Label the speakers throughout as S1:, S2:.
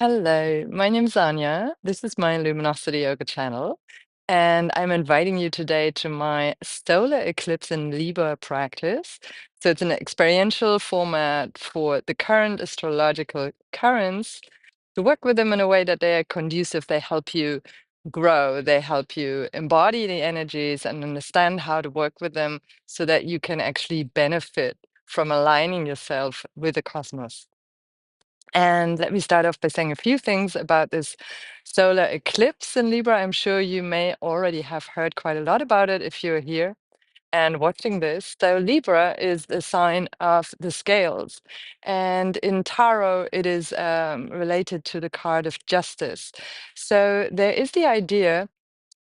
S1: Hello, my name is Anja. This is my Luminosity Yoga channel, and I'm inviting you today to my solar eclipse in Libra practice. So it's an experiential format for the current astrological currents to work with them in a way that they are conducive. They help you grow, they help you embody the energies and understand how to work with them so that you can actually benefit from aligning yourself with the cosmos. And let me start off by saying a few things about this solar eclipse in Libra. I'm sure you may already have heard quite a lot about it if you're here and watching this. So, Libra is the sign of the scales. And in tarot, it is related to the card of justice. So, there is the idea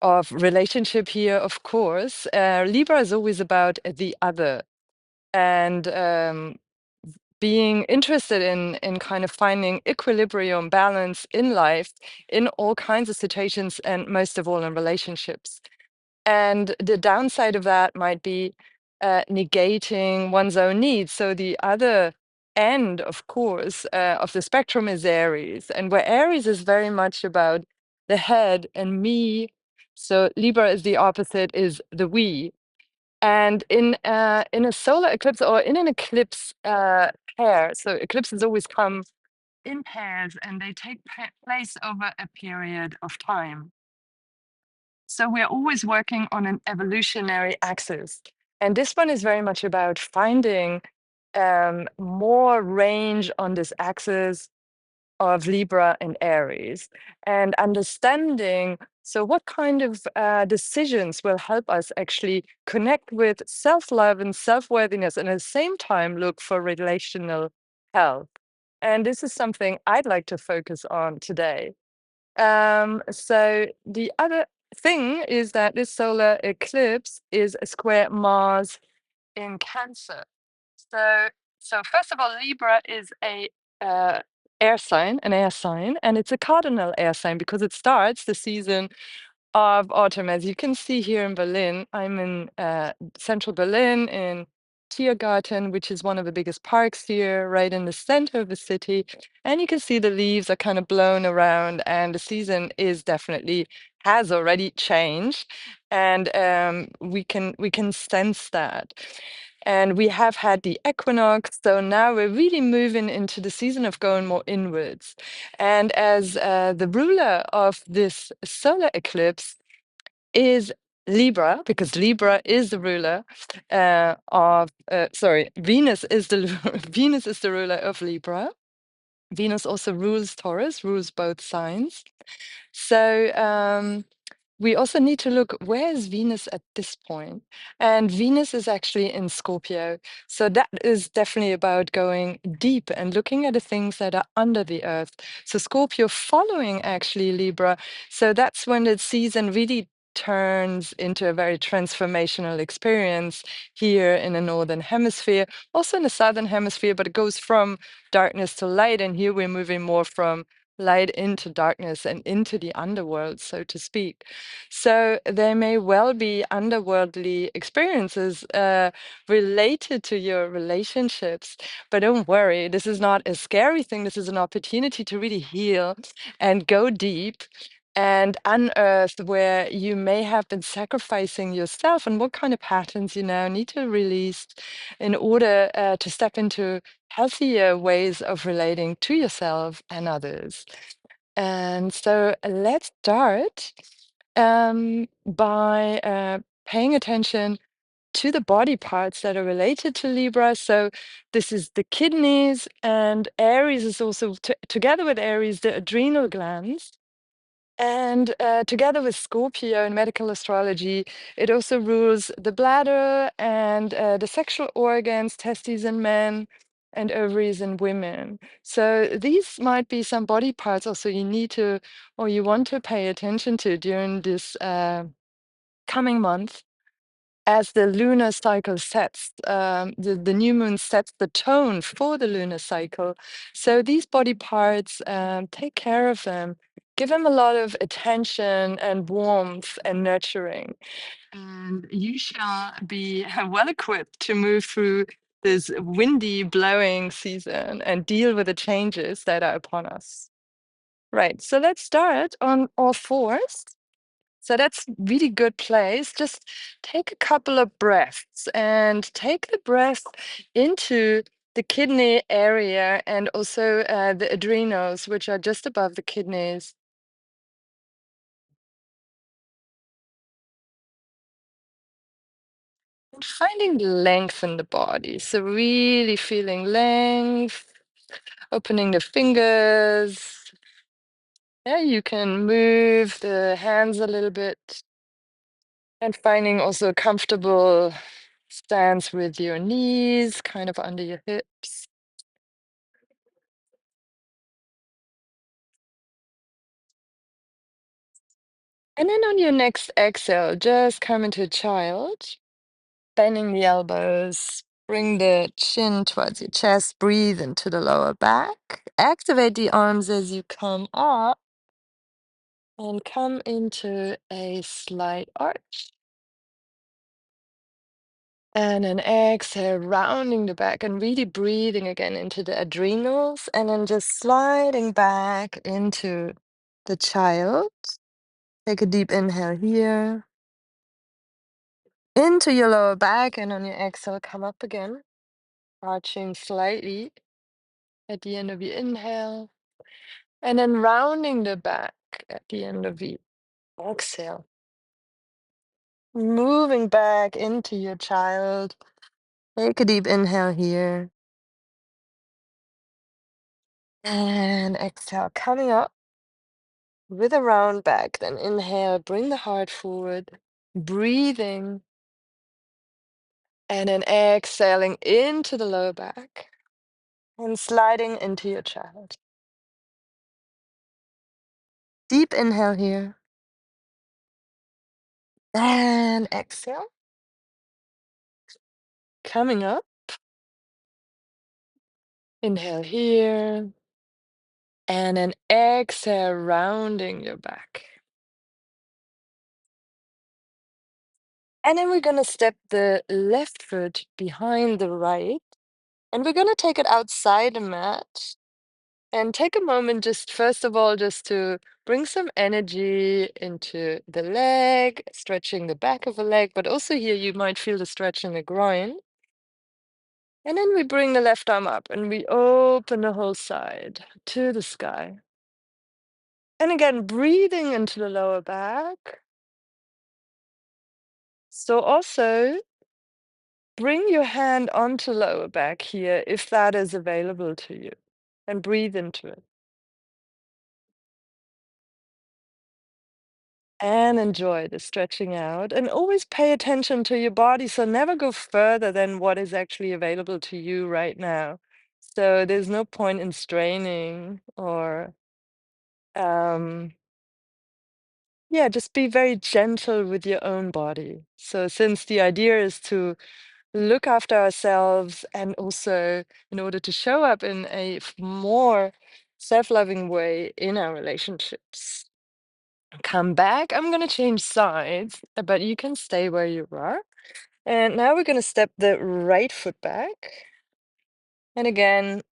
S1: of relationship here, of course. Libra is always about the other. And being interested in kind of finding equilibrium, balance in life, in all kinds of situations, and most of all in relationships. And the downside of that might be negating one's own needs. So the other end, of course, of the spectrum is Aries, and where Aries is very much about the head and me. So Libra is the opposite, is the we. And in a solar eclipse or in an eclipse pair, so eclipses always come in pairs and they take place over a period of time. So we're always working on an evolutionary axis. And this one is very much about finding more range on this axis of Libra and Aries and understanding. So, what kind of decisions will help us actually connect with self love and self worthiness and at the same time look for relational health? And this is something I'd like to focus on today. So, the other thing is that this solar eclipse is a square Mars in Cancer. So, so first of all, Libra is a uh, an air sign, and it's a cardinal air sign because it starts the season of autumn. As you can see here in Berlin, I'm in central Berlin in Tiergarten, which is one of the biggest parks here, right in the center of the city. And you can see the leaves are kind of blown around, and the season is definitely has already changed, and we can sense that. And we have had the equinox, so now we're really moving into the season of going more inwards. And as the ruler of this solar eclipse is Libra, because Libra is the ruler sorry, Venus is the Venus is the ruler of Libra. Venus also rules Taurus, rules both signs. So we also need to look, where is Venus at this point? And Venus is actually in Scorpio. So that is definitely about going deep and looking at the things that are under the earth. So Scorpio following actually Libra. So that's when the season really turns into a very transformational experience here in the northern hemisphere, also in the southern hemisphere, but it goes from darkness to light. And here we're moving more from light into darkness and into the underworld, so to speak. So there may well be underworldly experiences related to your relationships, but don't worry, this is not a scary thing. This is an opportunity to really heal and go deep and unearth where you may have been sacrificing yourself and what kind of patterns you now need to release in order to step into healthier ways of relating to yourself and others. And so let's start by paying attention to the body parts that are related to Libra. So this is the kidneys, and Aries is also together with Aries, the adrenal glands. And together with Scorpio in medical astrology, it also rules the bladder and the sexual organs, testes in men, and ovaries in women. So these might be some body parts also you need to, or you want to pay attention to during this coming month as the lunar cycle sets. The new moon sets the tone for the lunar cycle. So these body parts, take care of them. Give them a lot of attention and warmth and nurturing. And you shall be well equipped to move through this windy, blowing season and deal with the changes that are upon us. Right. So let's start on all fours. So that's really good place. Just take a couple of breaths and take the breath into the kidney area and also the adrenals, which are just above the kidneys. And finding length in the body. So really feeling length, opening the fingers. Yeah, you can move the hands a little bit and finding also a comfortable stance with your knees kind of under your hips. And then on your next exhale, just come into child, bending the elbows, bring the chin towards your chest, breathe into the lower back. Activate the arms as you come up and come into a slight arch. And an exhale, rounding the back and really breathing again into the adrenals, and then just sliding back into the child. Take a deep inhale here, into your lower back, and on your exhale, come up again, arching slightly at the end of your inhale, and then rounding the back at the end of the exhale. Moving back into your child. Take a deep inhale here, and exhale, coming up with a round back. Then inhale, bring the heart forward, breathing, and then exhaling into the lower back and sliding into your child. Deep inhale here. And exhale. Coming up. Inhale here. And then exhale, rounding your back. And then we're going to step the left foot behind the right. And we're going to take it outside the mat. And take a moment, just first of all, just to bring some energy into the leg, stretching the back of the leg, but also here you might feel the stretch in the groin. And then we bring the left arm up and we open the whole side to the sky. And again, breathing into the lower back. So also bring your hand onto lower back here if that is available to you, and breathe into it. And enjoy the stretching out. And always pay attention to your body. So never go further than what is actually available to you right now. So there's no point in straining or, um, yeah, just be very gentle with your own body. So since the idea is to look after ourselves and also in order to show up in a more self-loving way in our relationships. Come back. I'm going to change sides, but you can stay where you are. And now we're going to step the right foot back. And again,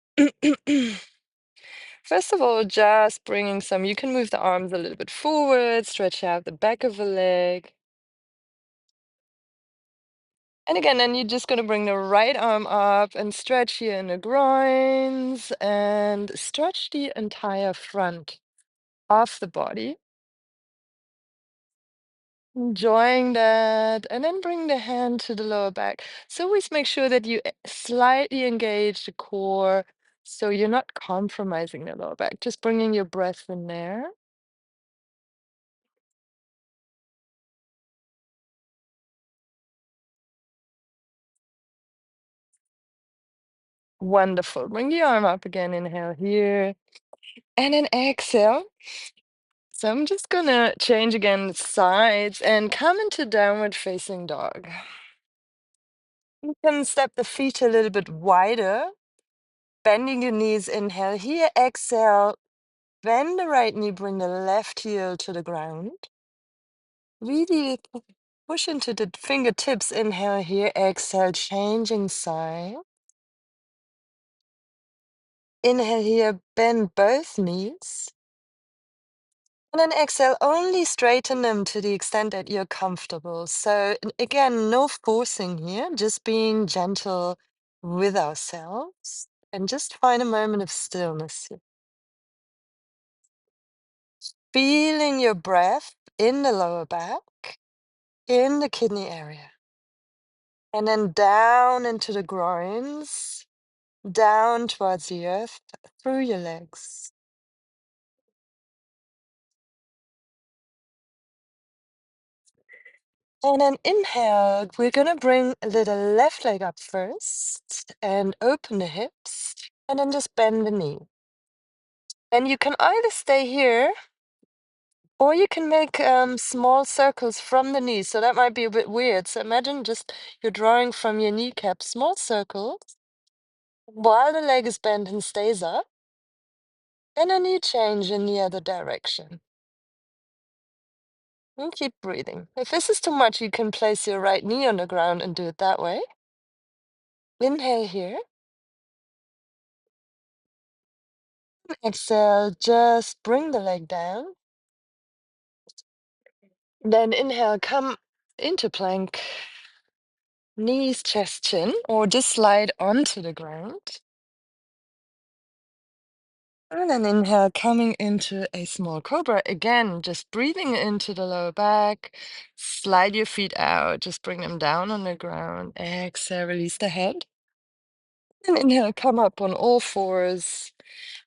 S1: first of all, just bringing some, you can move the arms a little bit forward, stretch out the back of the leg. And again, then you're just going to bring the right arm up and stretch here in the groins and stretch the entire front of the body. Enjoying that, and then bring the hand to the lower back. So always make sure that you slightly engage the core so you're not compromising the lower back, just bringing your breath in there. Wonderful. Bring the arm up again, inhale here, and then exhale. So I'm just gonna change again sides and come into downward facing dog. You can step the feet a little bit wider, bending your knees, inhale here, exhale. Bend the right knee, bring the left heel to the ground. Really push into the fingertips. Inhale here, exhale, changing side. Inhale here, bend both knees. And then exhale, only straighten them to the extent that you're comfortable. So again, no forcing here, just being gentle with ourselves and just find a moment of stillness here. Feeling your breath in the lower back, in the kidney area, and then down into the groins, down towards the earth, through your legs. And then inhale, we're gonna bring the left leg up first and open the hips, and then just bend the knee. And you can either stay here or you can make small circles from the knees. So that might be a bit weird. So imagine just you're drawing from your kneecap small circles while the leg is bent and stays up. And then you change in the other direction. And keep breathing. If this is too much, you can place your right knee on the ground and do it that way. Inhale here. Exhale, just bring the leg down. Then inhale, come into plank, knees, chest, chin, or just slide onto the ground. And then inhale, coming into a small cobra. Again, just breathing into the lower back. Slide your feet out, just bring them down on the ground. Exhale, release the head. And inhale, come up on all fours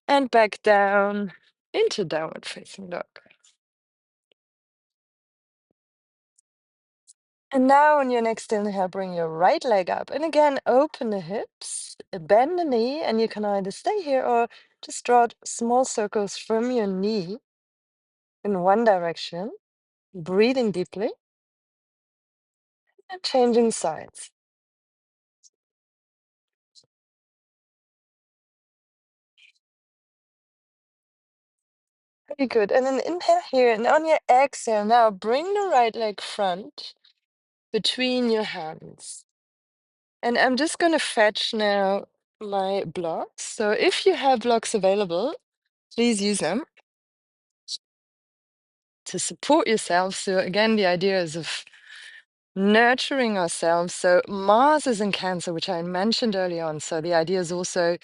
S1: and back down into downward facing dog. And now on your next inhale, bring your right leg up. And again, open the hips, bend the knee, and you can either stay here or just draw small circles from your knee in one direction, breathing deeply and changing sides. Very good. And then inhale here. And on your exhale, now bring the right leg front between your hands. And I'm just going to fetch now my blocks. So if you have blocks available, please use them to support yourself. So again, the idea is of nurturing ourselves. So Mars is in Cancer, which I mentioned early on. So the idea is also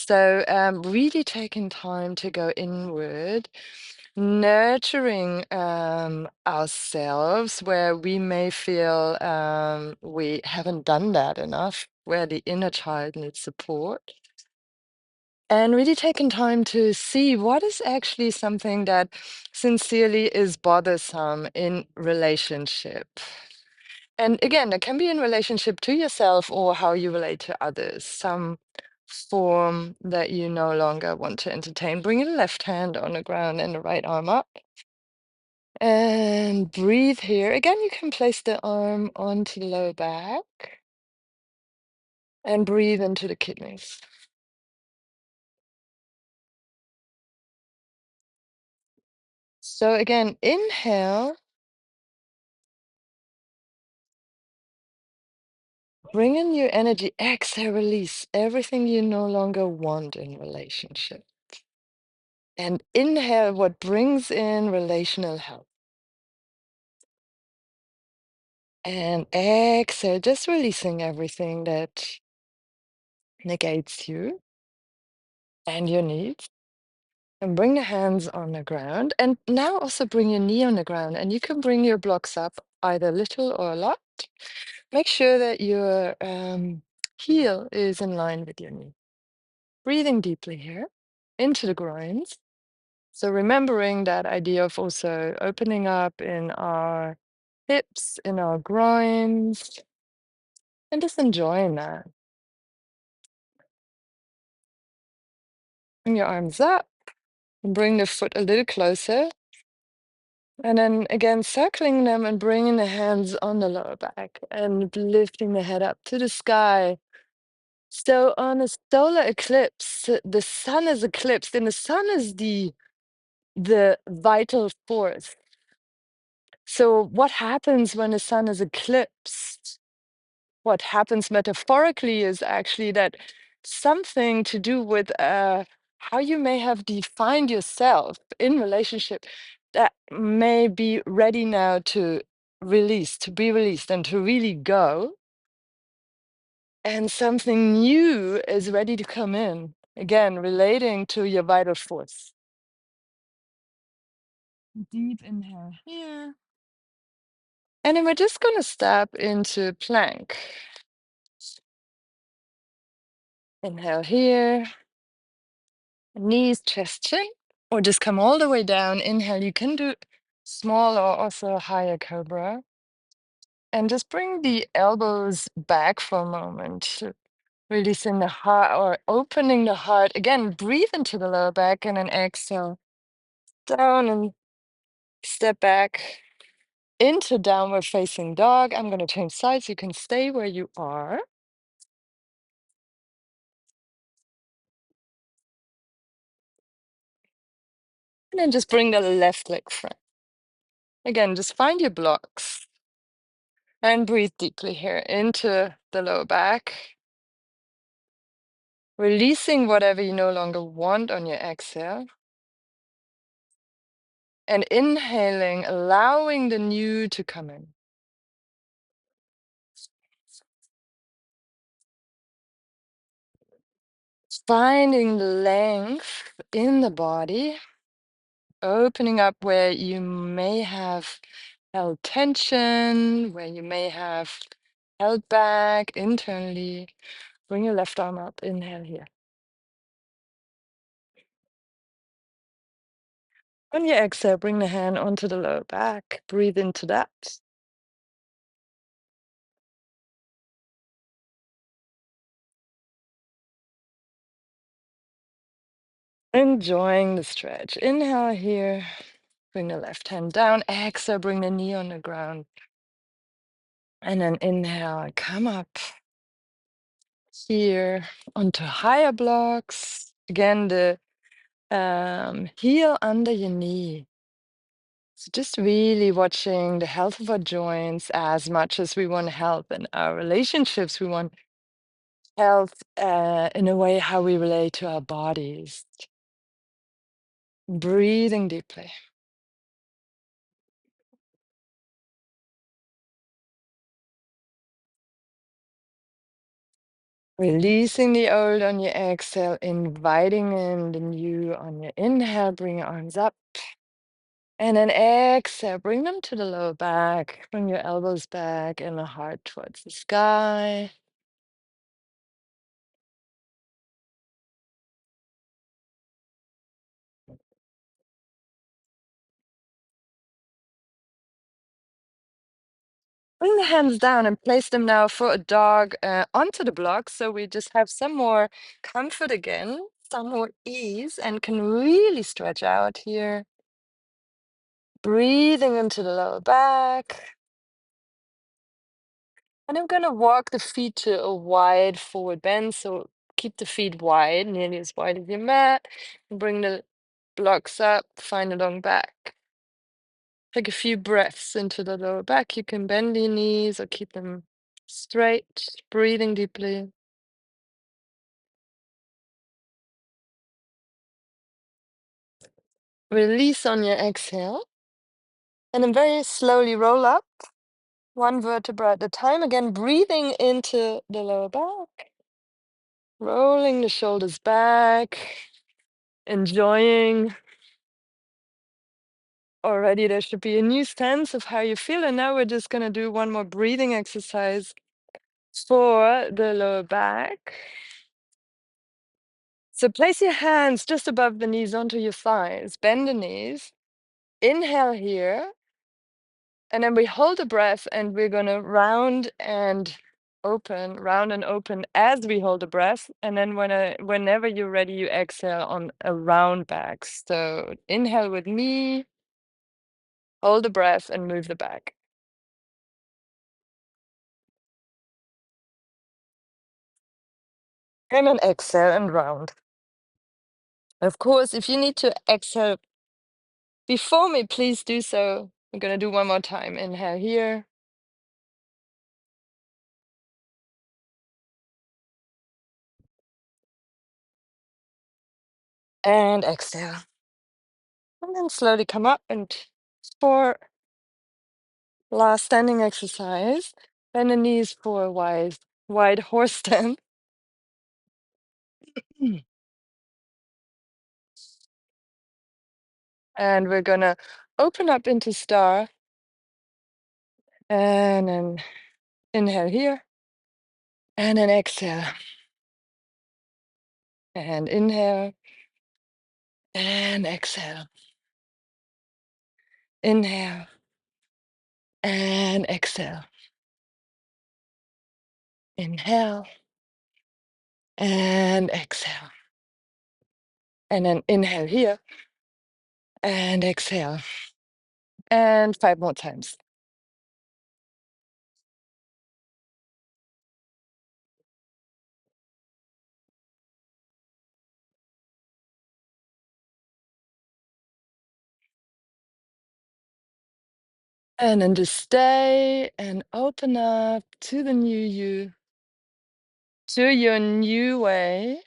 S1: really taking time to go inward, nurturing ourselves where we may feel we haven't done that enough, where the inner child needs support. And really taking time to see what is actually something that sincerely is bothersome in relationship. And again, that can be in relationship to yourself or how you relate to others, some form that you no longer want to entertain. Bring your left hand on the ground and the right arm up. And breathe here. Again, you can place the arm onto the lower back and breathe into the kidneys. So again, inhale. Bring in your energy. Exhale, release everything you no longer want in relationship. And inhale what brings in relational health. And exhale, just releasing everything that negates you and your needs. And bring the hands on the ground. And now also bring your knee on the ground. And you can bring your blocks up either little or a lot. Make sure that your heel is in line with your knee. Breathing deeply here into the groins. So remembering that idea of also opening up in our hips, in our groins, and just enjoying that. Bring your arms up and bring the foot a little closer. And then again, circling them and bringing the hands on the lower back and lifting the head up to the sky. So on a solar eclipse, the sun is eclipsed, and the sun is the vital force. So what happens when the sun is eclipsed? What happens metaphorically is actually that something to do with how you may have defined yourself in relationship that may be ready now to release, to be released, and to really go. And something new is ready to come in. Again, relating to your vital force. Deep inhale here. And then we're just going to step into plank. Inhale here. Knees, chest, chin. Or just come all the way down. Inhale. You can do small or also higher cobra. And just bring the elbows back for a moment. Releasing the heart or opening the heart. Again, breathe into the lower back and then exhale down and step back into downward facing dog. I'm going to change sides. You can stay where you are. And then just bring the left leg front. Again, just find your blocks and breathe deeply here into the lower back. Releasing whatever you no longer want on your exhale. And inhaling, allowing the new to come in. Finding length in the body, opening up where you may have held tension, where you may have held back internally. Bring your left arm up, inhale here. On your exhale, bring the hand onto the lower back. Breathe into that. Enjoying the stretch. Inhale here. Bring the left hand down. Exhale, bring the knee on the ground. And then inhale, come up here onto higher blocks. Again, the heel under your knee. So just really watching the health of our joints as much as we want health in our relationships. We want health in a way how we relate to our bodies. Breathing deeply. Releasing the old on your exhale, inviting in the new on your inhale. Bring your arms up. And then exhale, bring them to the lower back. Bring your elbows back and the heart towards the sky. Bring the hands down and place them now for a dog onto the block. So we just have some more comfort again, some more ease, and can really stretch out here. Breathing into the lower back. And I'm going to walk the feet to a wide forward bend. So keep the feet wide, nearly as wide as your mat. And bring the blocks up, find a long back. Take a few breaths into the lower back. You can bend your knees or keep them straight, breathing deeply. Release on your exhale. And then very slowly roll up, one vertebra at a time. Again, breathing into the lower back. Rolling the shoulders back. Enjoying. Already there should be a new sense of how you feel. And now we're just going to do one more breathing exercise for the lower back. So place your hands just above the knees onto your thighs. Bend the knees. Inhale here. And then we hold the breath and we're going to round and open as we hold the breath. And then whenever you're ready, you exhale on a round back. So inhale with me, hold the breath and move the back. And then exhale and round. Of course, if you need to exhale before me, please do so. We're going to do one more time. Inhale here. And exhale. And And slowly come up, and for last standing exercise, bend the knees for a wide horse stance. And we're gonna open up into star, and then inhale here, and then exhale, and inhale, and exhale, inhale, and exhale, inhale, and exhale, and then inhale here, and exhale, and 5 more times. And then just stay and open up to the new you, to your new way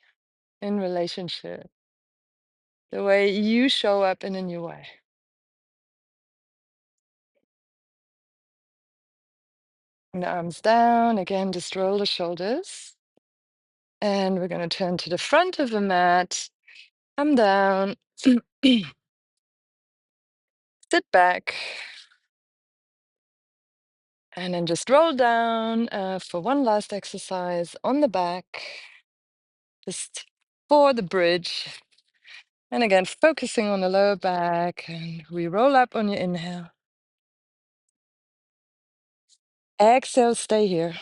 S1: in relationship, the way you show up in a new way. And the arms down, again, just roll the shoulders. And we're going to turn to the front of the mat. Come down, sit back, and then just roll down for one last exercise on the back, just for the bridge. And again, focusing on the lower back, and we roll up on your inhale. Exhale, stay here.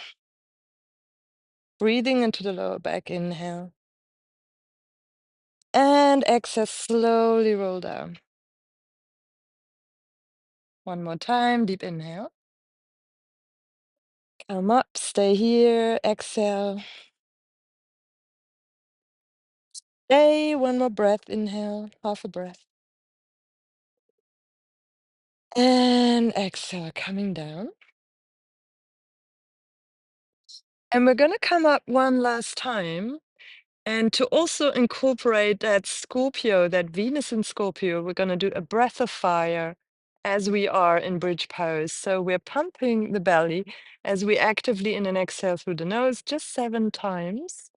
S1: Breathing into the lower back, inhale. And exhale, slowly roll down. One more time, deep inhale. Come up, stay here, exhale. Stay, one more breath, inhale, half a breath. And exhale, coming down. And we're going to come up one last time. And to also incorporate that Scorpio, that Venus in Scorpio, we're going to do a breath of fire as we are in bridge pose. So we're pumping the belly as we actively in and exhale through the nose, just 7 times.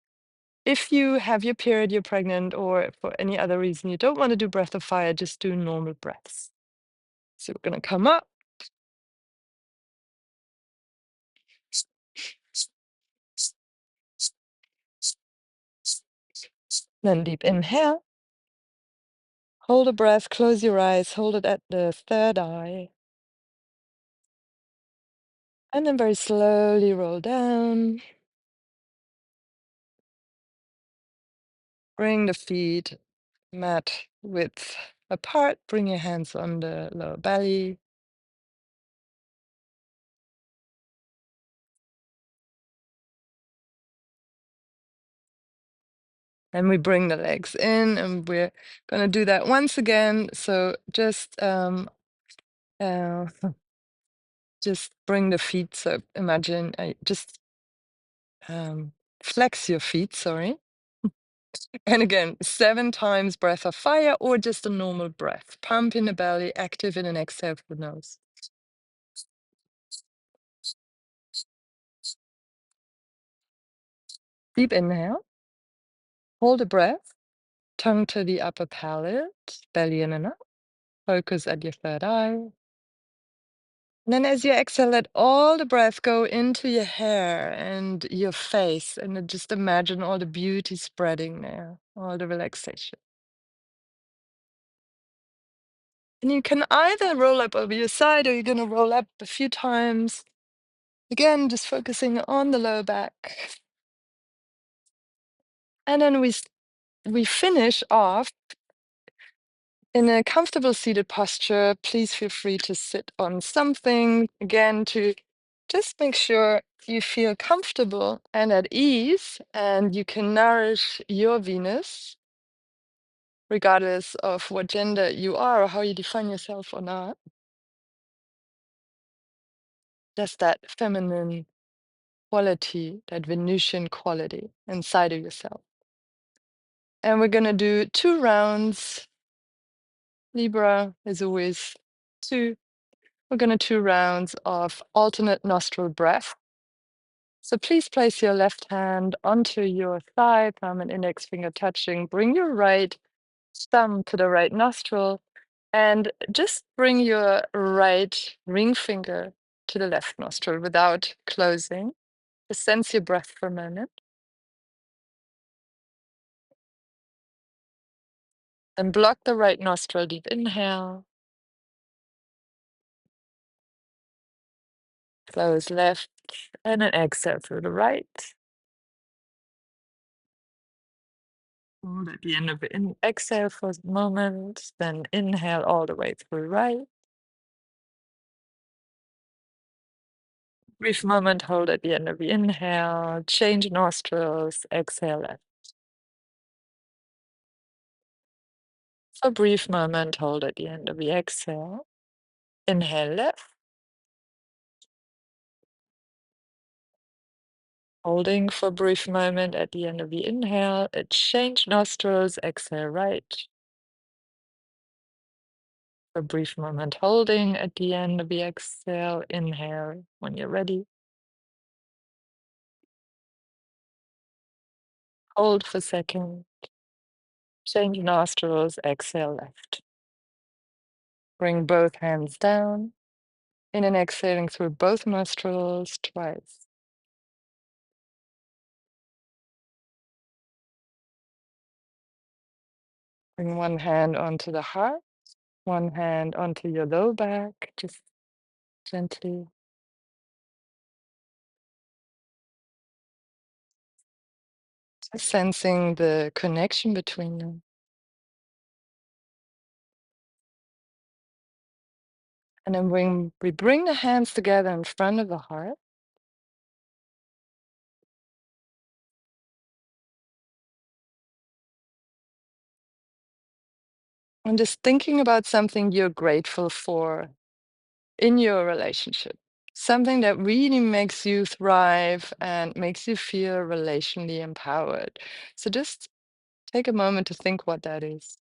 S1: If you have your period, you're pregnant, or for any other reason you don't want to do breath of fire, just do normal breaths. So we're going to come up. Then deep inhale. Hold a breath, close your eyes, hold it at the third eye. And then very slowly roll down. Bring the feet mat width apart. Bring your hands on the lower belly. And we bring the legs in, and we're going to do that once again. So just uh, just bring the feet. So imagine just flex your feet, sorry. And again, 7 times breath of fire, or just a normal breath. Pump in the belly, active in an exhale through the nose. Deep inhale. Hold a breath. Tongue to the upper palate, belly in and up. Focus at your third eye. And then as you exhale, let all the breath go into your hair and your face. And then just imagine all the beauty spreading there, all the relaxation. And you can either roll up over your side, or you're going to roll up a few times. Again, just focusing on the lower back. And then we finish off in a comfortable seated posture. Please feel free to sit on something, again, to just make sure you feel comfortable and at ease, and you can nourish your Venus, regardless of what gender you are or how you define yourself or not. Just that feminine quality, that Venusian quality inside of yourself. And we're going to do 2 rounds Libra is always two. We're going to 2 rounds of alternate nostril breath. So please place your left hand onto your thigh, thumb and index finger touching. Bring your right thumb to the right nostril and just bring your right ring finger to the left nostril without closing. Just sense your breath for a moment. Then block the right nostril, deep inhale. Close left and an exhale through the right. Hold at the end of the exhale for a moment, then inhale all the way through right. Brief moment, hold at the end of the inhale, change nostrils, exhale left. For a brief moment, hold at the end of the exhale, inhale left. Holding for a brief moment at the end of the inhale, change nostrils, exhale right. For a brief moment, holding at the end of the exhale, inhale when you're ready. Hold for a second, change nostrils, exhale left. Bring both hands down. In and exhaling through both nostrils twice. Bring one hand onto the heart, one hand onto your low back, just gently. Just sensing the connection between them. And then we bring the hands together in front of the heart. And just thinking about something you're grateful for in your relationship. Something that really makes you thrive and makes you feel relationally empowered. So just take a moment to think what that is.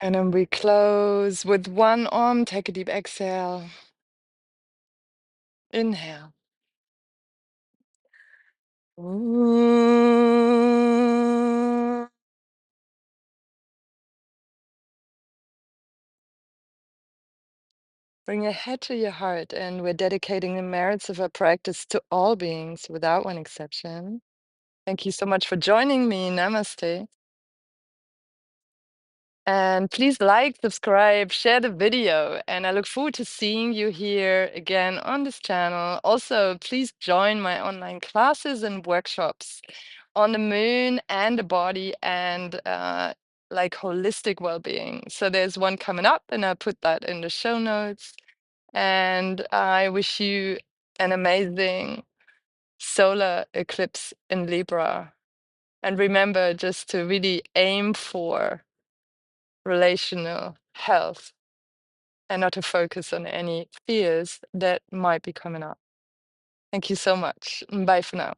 S1: And then we close with one arm. Take a deep exhale. Inhale. Ooh. Bring your head to your heart, and we're dedicating the merits of our practice to all beings without one exception. Thank you so much for joining me. Namaste. And please like, subscribe, share the video. And I look forward to seeing you here again on this channel. Also, please join my online classes and workshops on the moon and the body and like holistic well-being. So there's one coming up, and I'll put that in the show notes. And I wish you an amazing solar eclipse in Libra. And remember just to really aim for relational health and not to focus on any fears that might be coming up. Thank you so much. Bye for now.